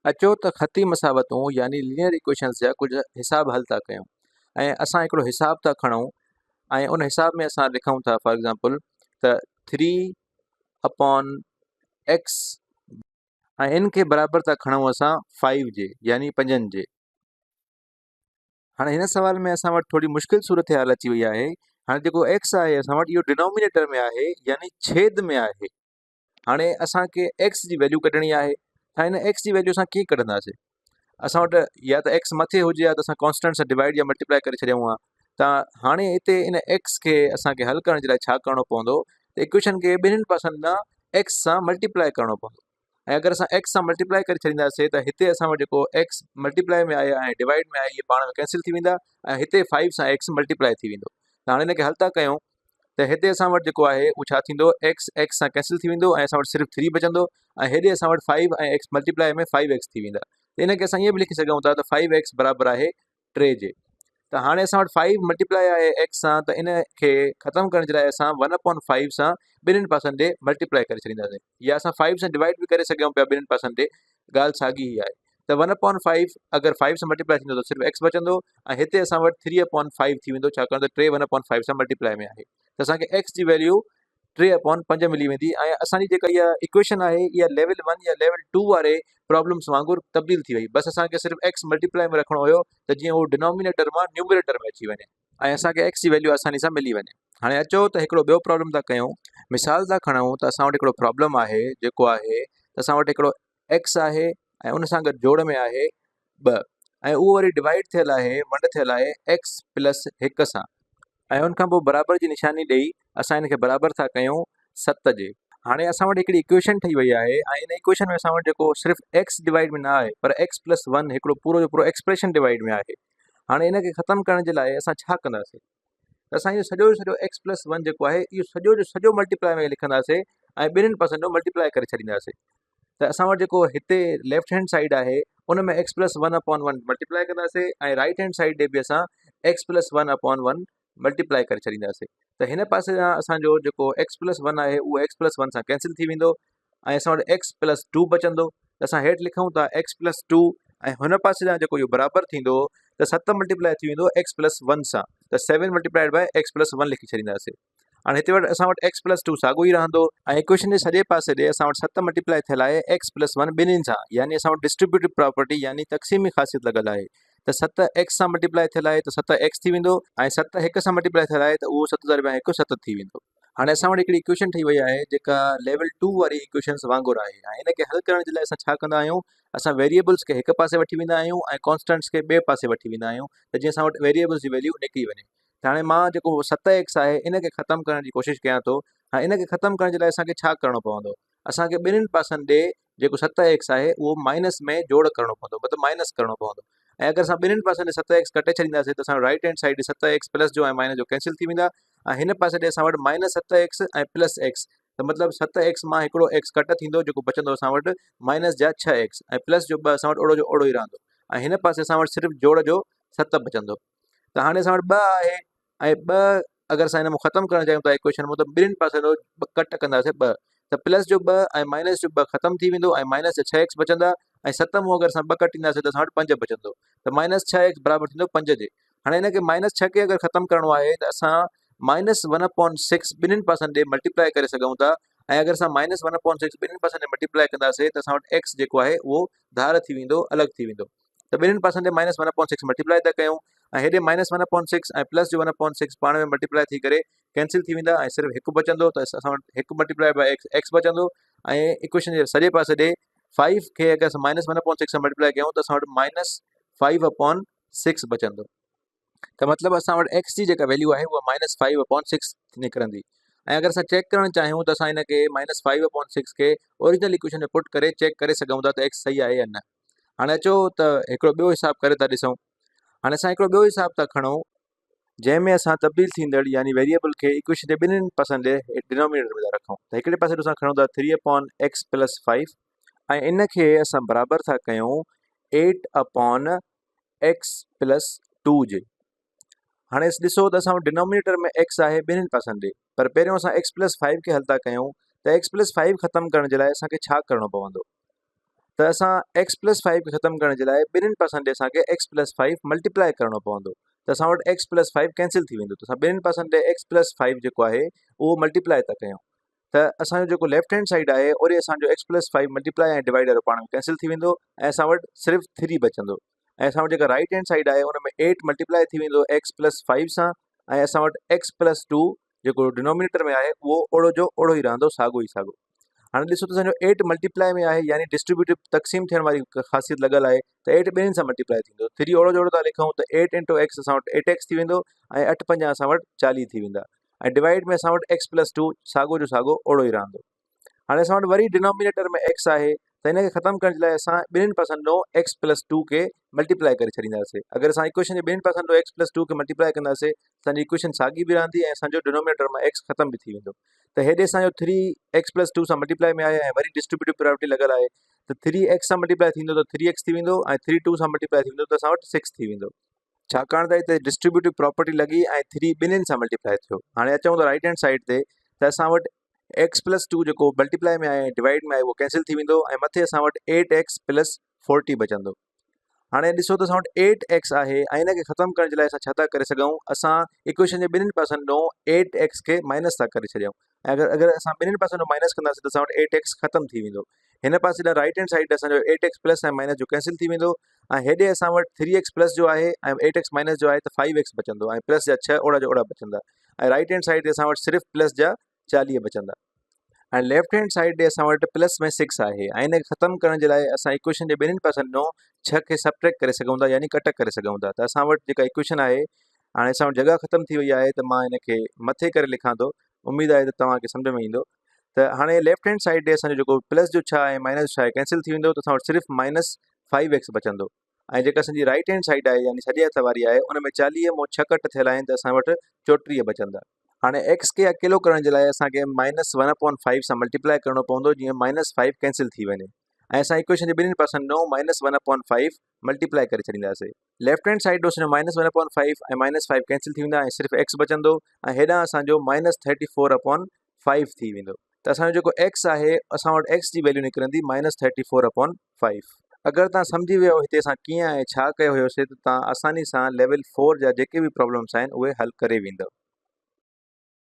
अचो त ख़ती मसावतूं यानी लीनियर इक्वेशन्स जा कुझु हिसाब हल था कयूं ऐं असां हिकिड़ो हिसाब था खणूं ऐं उन हिसाब में असां लिखूं था फॉर एग्ज़ाम्पल त 3/x ऐं इन खे बराबरि था खणूं असां 5 जे यानी 5 जे। हाणे हिन सवाल में असां वटि थोरी मुश्किल सूरत हाल अची वई आहे। हाणे जेको एक्स आहे असां वटि इहो डिनोमिनेटर में आहे यानी छेद में आहे। हाणे असांखे एक्स जी वैल्यू कढणी आहे। त हिन एक्स जी वैल्यू असां कीअं कढंदासीं? असां वटि या त एक्स मथे हुजे या त असां कॉन्स्टेंट सां डिवाइड या मल्टीप्लाई करे छॾियूं आहे। त हाणे हिते इन एक्स खे असांखे हल करण जे लाइ छा करिणो पवंदो त इक्वेशन खे ॿिन्हिनि पासनि खां एक्स सां मल्टीप्लाई करिणो पवंदो ऐं अगरि असां एक्स सां मल्टीप्लाई करे छॾींदासीं त हिते असां वटि जेको एक्स मल्टीप्लाई में आहे ऐं डिवाइड में आहे इहे पाण में कैंसिल थी वेंदा ऐं हिते 5 सां एक्स मल्टीप्लाई थी वेंदो। त हाणे हिनखे हल था कयूं त हिते असां वटि जेको आहे उहो छा थींदो एक्स सां कैंसिल थी वेंदो ऐं असां वटि सिर्फ़ु 3 बचंदो ऐं हेॾे असां वटि 5 ऐं एक्स मल्टीप्लाई में 5x थी वेंदा। त इनखे असां ईअं बि लिखी सघूं था त 5x बराबरि आहे 3 जे। त हाणे असां वटि 5 मल्टीप्लाई आहे एक्स सां त इन खे ख़तमु करण जे लाइ असां 1/5 सां ॿिन्हिनि पासनि ॾे मल्टीप्लाई करे छॾींदासीं या असां 5 सां डिवाइड बि करे सघूं पिया ॿिन्हिनि पासनि ॾे, ॻाल्हि साॻी ई आहे। त 1/5 अगरि 5 सां मल्टीप्लाई थींदो त सिर्फ़ु एक्स बचंदो ऐं हिते असां वटि 3/5 थी वेंदो छाकाणि त 3 1/5 सां मल्टीप्लाई में आहे। त असांखे एक्स जी वैल्यू 3/5 मिली वेंदी ऐं असांजी जेका इहा इक्वेशन आहे इहा लेवल 1 या लेवल 2 वारे प्रॉब्लम्स वांगुरु तब्दील थी वई। बसि असांखे सिर्फ़ु एक्स मल्टीप्लाई में रखिणो हुयो त जीअं उहो डिनोमिनेटर मां न्यूमरेटर में अची वञे ऐं असांखे एक्स जी वैल्यू आसानी सां मिली वञे। हाणे अचो त हिकिड़ो ॿियो प्रॉब्लम था कयूं। मिसाल था खणूं त असां वटि हिकिड़ो प्रॉब्लम आहे जेको आहे त असां वटि हिकिड़ो एक्स आहे ऐं उन सां गॾु जोड़ में आहे 2 ऐं उहो वरी डिवाइड थियल आहे वंड थियल आहे एक्स प्लस 1 सां ऐं उनखां पोइ बराबरि जी निशानी ॾेई असां हिनखे बराबरि था कयूं 7 जे। हाणे असां वटि हिकिड़ी इक्वेशन ठही वई आहे ऐं इन इक्वेशन में असां वटि जेको सिर्फ़ु एक्स डिवाइड में न आहे पर एक्स प्लस 1 हिकिड़ो पूरो जो पूरो एक्सप्रेशन डिवाइड में आहे। हाणे इनखे ख़तमु करण जे लाइ असां छा कंदासीं त असां इहो सॼो जो सॼो एक्स प्लस 1 जेको आहे इहो सॼो जो सॼो मल्टीप्लाई में लिखंदासीं ऐं ॿिन्हिनि पासनि जो मल्टीप्लाई करे छॾींदासीं। त असां वटि जेको हिते लेफ्ट हैंड साइड आहे उन में एक्स प्लस 1/1 मल्टीप्लाई कंदासीं ऐं राइट हैंड साइड ॾे बि असां एक्स प्लस 1/1 मल्टीप्लाई करे छॾींदासीं। त हिन पासे खां असांजो जेको एक्स प्लस 1 आहे उहो एक्स प्लस 1 सां कैंसिल थी वेंदो ऐं असां वटि एक्स प्लस 2 बचंदो। त असां हेठि लिखूं था एक्स प्लस 2 ऐं हुन पासे खां जेको इहो बराबरि थींदो त 7 मल्टीप्लाई थी वेंदो एक्स प्लस 1 सां त 7 मल्टीप्लाइड बाय एक्स प्लस 1 लिखी छॾींदासीं। हाणे हिते वटि असां वटि एक्स प्लस 2 साॻियो ई रहंदो ऐं इक्वेशन जे सॼे पासे ॾे असां वटि 7 मल्टीप्लाई थियल आहे एक्स प्लस 1 ॿिन्हिनि सां यानी असां वटि डिस्ट्रीब्यूटिव प्रॉपर्टी यानी तक़सीमी ख़ासियत लॻल आहे। त 7 एक्स सां मल्टीप्लाई थियल आहे त 7 एक्स थी वेंदो ऐं 7 1 सां मल्टीप्लाई थियल आहे त उहो 7 * 1 7 थी वेंदो। हाणे असां वटि हिकिड़ी इक्वेशन ठही वई आहे जेका लेवल 2 वारी इक्वेशन्स वांगुरु आहे ऐं इनखे हल करण जे लाइ असां छा कंदा आहियूं असां वेरिएबल्स खे हिक पासे वठी वेंदा आहियूं ऐं कॉन्स्टेंट्स खे ॿिए पासे वठी वेंदा आहियूं त जीअं असां वटि वेरिएबल्स जी वैल्यू निकिरी वञे। त हाणे मां जेको 7 एक्स आहे इनखे ख़तमु करण जी कोशिशि कयां थो। हाणे इनखे ख़तमु करण जे लाइ असांखे छा करिणो पवंदो असांखे ॿिन्हिनि पासनि ॾे जेको 7 एक्स आहे उहो माइनस में जोड़ करिणो पवंदो मतिलबु माइनस करिणो पवंदो ऐं अगरि असां ॿिन्हिनि पासनि ॾे 7 एक्स कटे छॾींदासीं त असां right hand side 7 x plus जो ऐं माइनस जो कैंसिल थी वेंदा ऐं हिन पासे ॾे असां वटि माइनस 7 एक्स ऐं प्लस एक्स त मतिलबु 7 एक्स मां हिकिड़ो एक्स कट थींदो जेको बचंदो असां वटि माइनस जा 6 एक्स ऐं प्लस जो 2 असां वटि ओड़ो जो ओड़ो ई रहंदो ऐं हिन पासे असां वटि सिर्फ़ु जोड़ जो 7 बचंदो। त हाणे असां वटि 2 आहे ऐं 2 अगरि असां हिन में ख़तमु करणु चाहियूं था इक्वेशन में त ॿिन्हिनि पासे जो कट कंदासीं 2 त प्लस जो 2 ऐं माइनस जो 2 ख़तमु थी वेंदो ऐं माइनस जा 6 एक्स बचंदा ऐं 7 मूं अगरि असां 2 कटींदासीं त असां वटि 5 बचंदो त माइनस 6 एक्स बराबरि थींदो 5 जे। हाणे हिनखे माइनस 6 खे अगरि ख़तमु करिणो आहे त असां -1/6 ॿिन्हिनि पासनि ॾे मल्टीप्लाई करे सघूं था ऐं अगरि असां -1/6 ॿिन्हिनि पासनि ॾे मल्टीप्लाई कंदासीं त असां वटि एक्स जेको आहे उहो धार थी वेंदो अलॻि थी वेंदो। त ॿिन्हिनि पासनि ॾे -1/6 मल्टीप्लाई था कयूं ऐं हेॾे -1/6 ऐं प्लस जो 1/6 पाण में मल्टीप्लाई थी करे कैंसिल थी वेंदा ऐं सिर्फ़ु हिकु बचंदो त असां वटि 1 मल्टीप्लाई बाय एक्स बचंदो ऐं इक्वेशन जे सॼे पासे ॾे 5 खे अगरि असां -1/6 सां मल्टीप्लाई कयूं त असां वटि -5/6 बचंदो। त मतिलबु असां वटि एक्स जी जेका वैल्यू आहे उहा -5/6 निकिरंदी ऐं अगरि असां चेक करणु चाहियूं त असां हिनखे -5/6 खे ओरिजिनल इक्वेशन में पुट करे चेक करे सघूं था त एक्स सही आहे या न। हाणे अचो त हिकिड़ो ॿियो हिसाबु करे था ॾिसूं। हाणे असां हिकिड़ो ॿियो हिसाबु था खणूं जंहिंमें असां तब्दील थींदड़ यानी वेरिएबल खे इक्वेशन जे ॿिन्हिनि पासनि ॾे डिनोमिनेटर में था रखूं त हिकिड़े पासे असां खणूं था 3/x + 5 ऐं इनखे असां बराबरि था कयूं 8/x + 2 जे। हाणे ॾिसो त असां वटि डिनोमिनेटर में एक्स आहे ॿिन्हिनि पासनि ॾे पर पहिरियों असां x + 5 खे हल था कयूं त x + 5 ख़तमु करण जे लाइ असांखे छा करिणो पवंदो त असां x+5 खे ख़तमु करण जे लाइ ॿिन्हिनि पासनि ॾे असांखे x+5 मल्टीप्लाए करणो पवंदो। त असां वटि x+5 कैंसिल थी वेंदो। त असां ॿिन्हिनि पासनि ॾे x+5 जेको आहे उहो मल्टीप्लाए था कयूं। त असांजो जेको लेफ्ट हैंड साइड आहे ओॾे असांजो x+5 मल्टीप्लाए ऐं डिवाइड पाण में कैंसिल थी वेंदो ऐं असां वटि सिर्फ़ु 3 बचंदो। ऐं असां वटि जेका राइट हैंड साइड आहे उन में 8 मल्टीप्लाए थी वेंदो x+5 सां ऐं असां वटि x+2 जेको डिनोमिनेटर में आहे उहो ओड़ो जो ओड़ो ई रहंदो, साॻियो ई साॻियो। हाणे ॾिसो त असांजो 8 मल्टीप्लाए में आहे, यानी डिस्ट्रीब्यूटिव तक़सीम थियण वारी ख़ासियत लॻल आहे, त 8 ॿिन्हिनि सां मल्टीप्लाए थींदो। 3 ओड़ो जो ओड़ो था लिखूं त 8 इंटू x असां वटि 8x थी वेंदो ऐं 8 पंज असां वटि 40 थी वेंदा ऐं डिवाइड में असां वटि x+2 साॻियो जो साॻियो ओड़ो ई रहंदो। हाणे असां वटि वरी डिनोमिनेटर में x आहे, त हिन खे ख़तमु करण जे लाइ असां ॿिन्हिनि पासनि ॾों x+2 खे मल्टीप्लाए करे छॾींदासीं। अगरि असां इक्वेशन जे ॿिन्हिनि पासनि ॾों x+2 खे मल्टीप्लाए कंदासीं त असांजी इक्वेशन साॻी बि रहंदी ऐं असांजो डिनोमिनेटर में x ख़तमु बि थी वेंदो। त हेॾे असांजो 3x+2 सां मल्टीप्लाए में आहे ऐं वरी डिस्ट्रीब्यूटिव प्रॉपर्टी लॻल आहे, त 3x सां मल्टीप्लाए थींदो त 3x थी वेंदो ऐं 3 2 सां मल्टीप्लाए थींदो त असां वटि 6 थी वेंदो। छाकाणि त हिते डिस्ट्रीब्यूटिव प्रॉपर्टी लॻी ऐं 3 ॿिन्हिनि सां मल्टीप्लाए थियो। हाणे अचूं त राइट हैंड साइड ते, त असां वटि x+2 जेको मल्टीप्लाए में आहे डिवाइड में आहे उहो कैंसिल थी वेंदो ऐं मथे असां वटि 8x + 40 बचंदो। हाणे ॾिसो त असां वटि 8x आहे ऐं हिन खे ख़तमु करण जे लाइ असां छा था करे सघूं, असां इक्वेशन जे ॿिन्हिनि पासनि ॾों 8x खे माइनस था करे छॾियूं ऐं अगरि असां ॿिन्हिनि पासनि ॾों माइनस कंदासीं त असां वटि 8x ख़तमु थी वेंदो। हिन पासे ॾांहुं राइट हैंड साइड असांजो 8x प्लस ऐं माइनस जो कैंसिल थी वेंदो ऐं हेॾे असां वटि 3x प्लस जो आहे ऐं 8x माइनस जो आहे त 5x बचंदो ऐं प्लस जा 6 ओड़ा जो ओड़ा बचंदा ऐं राइट हैंड साइड ते असां वटि सिर्फ़ु प्लस जा 40 बचंदा ऐं लेफ्ट हैंड साइड ते असां वटि प्लस में 6 आहे ऐं हिन खे ख़तमु करण जे लाइ असां इक्वेशन जे ॿिन्हिनि पासनि ॾों 6 खे सबट्रैक्ट करे सघूं था, यानी कट करे सघूं था। त असां वटि जेका इक्वेशन आहे, हाणे असां वटि जॻह ख़तमु थी वई आहे त मां हिन खे मथे करे लिखां थो, उमेदु आहे त तव्हांखे सम्झ में ईंदो। त हाणे लेफ्ट हैंड साइड ते असांजो जेको प्लस जो 6 ऐं माइनस जो 6 आहे कैंसिल थी वेंदो, त असां वटि सिर्फ़ु -5x बचंदो ऐं जेका असांजी राइट हैंड साइड आहे यानी साॼे हथ वारी आहे उन में 40 मां 6 कट थियल आहिनि त असां वटि 34 बचंदा। हाणे x खे अकेलो करण जे लाइ असांखे -1/5 सां मल्टीप्लाए करणो पवंदो, जीअं -5 कैंसिल थी वञे ऐं असां इक्वेशन जे ॿिन्हिनि पासनि ॾों -1/5 मल्टीप्लाए करे छॾींदासीं। लेफ्ट हैंड साइड ॾों असांजो -1/5 ऐं -5 कैंसिल थी वेंदा ऐं सिर्फ़ु x बचंदो ऐं हेॾां असांजो -34/5 थी वेंदो। त असांजो जेको x आहे, असां वटि x जी वैल्यू निकिरंदी -34/5। अगरि तव्हां सम्झी वियो हिते असां कीअं ऐं छा कयो हुयोसीं, त तव्हां आसानी सां लेवल 4 जा जेके बि प्रॉब्लम्स आहिनि उहे हल करे वेंदव।